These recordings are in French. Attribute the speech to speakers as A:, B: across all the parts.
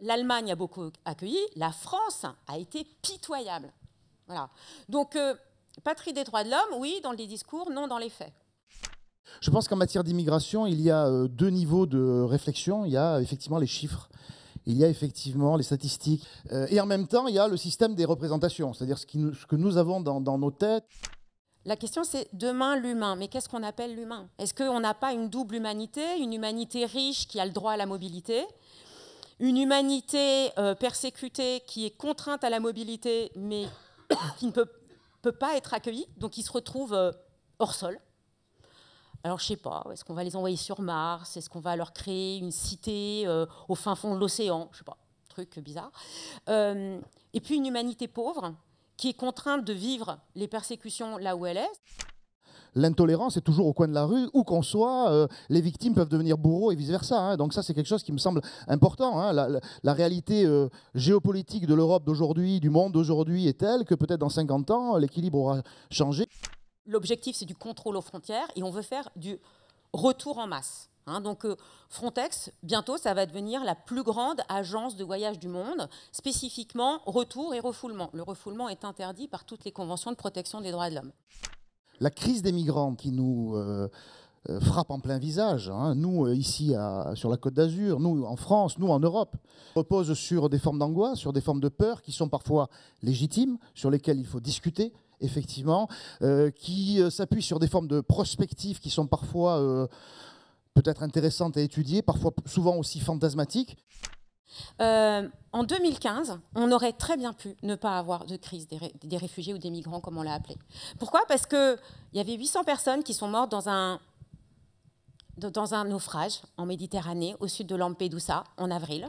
A: L'Allemagne a beaucoup accueilli, la France a été pitoyable. Voilà. Donc, patrie des droits de l'homme, oui, dans les discours, non dans les faits.
B: Je pense qu'en matière d'immigration, il y a deux niveaux de réflexion. Il y a effectivement les chiffres, il y a effectivement les statistiques. Et en même temps, il y a le système des représentations, c'est-à-dire ce que nous avons dans nos têtes.
A: La question, c'est demain l'humain. Mais qu'est-ce qu'on appelle l'humain? Est-ce qu'on n'a pas une double humanité, une humanité riche qui a le droit à la mobilité, une humanité persécutée qui est contrainte à la mobilité, mais qui ne peut pas être accueillie, donc qui se retrouve hors sol? Alors, je ne sais pas, est-ce qu'on va les envoyer sur Mars? Est-ce qu'on va leur créer une cité au fin fond de l'océan? Je ne sais pas, truc bizarre. Et puis, une humanité pauvre qui est contrainte de vivre les persécutions là où elle est.
B: L'intolérance est toujours au coin de la rue, où qu'on soit, les victimes peuvent devenir bourreaux et vice-versa. Hein. Donc ça, c'est quelque chose qui me semble important. Hein. La réalité géopolitique de l'Europe d'aujourd'hui, du monde d'aujourd'hui est telle que peut-être dans 50 ans, l'équilibre aura changé.
A: L'objectif, c'est du contrôle aux frontières et on veut faire du retour en masse. Hein. Donc Frontex, bientôt, ça va devenir la plus grande agence de voyage du monde, spécifiquement retour et refoulement. Le refoulement est interdit par toutes les conventions de protection des droits de l'homme.
B: La crise des migrants qui nous frappe en plein visage, hein, nous ici sur la Côte d'Azur, nous en France, nous en Europe, repose sur des formes d'angoisse, sur des formes de peur qui sont parfois légitimes, sur lesquelles il faut discuter, effectivement, qui s'appuient sur des formes de prospectives qui sont parfois peut-être intéressantes à étudier, parfois souvent aussi fantasmatiques.
A: En 2015, on aurait très bien pu ne pas avoir de crise des réfugiés ou des migrants, comme on l'a appelé. Pourquoi? Parce qu'il y avait 800 personnes qui sont mortes dans un naufrage en Méditerranée, au sud de Lampedusa, en avril.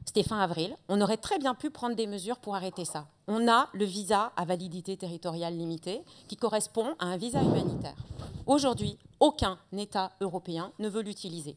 A: C'était fin avril. On aurait très bien pu prendre des mesures pour arrêter ça. On a le visa à validité territoriale limitée, qui correspond à un visa humanitaire. Aujourd'hui, aucun État européen ne veut l'utiliser.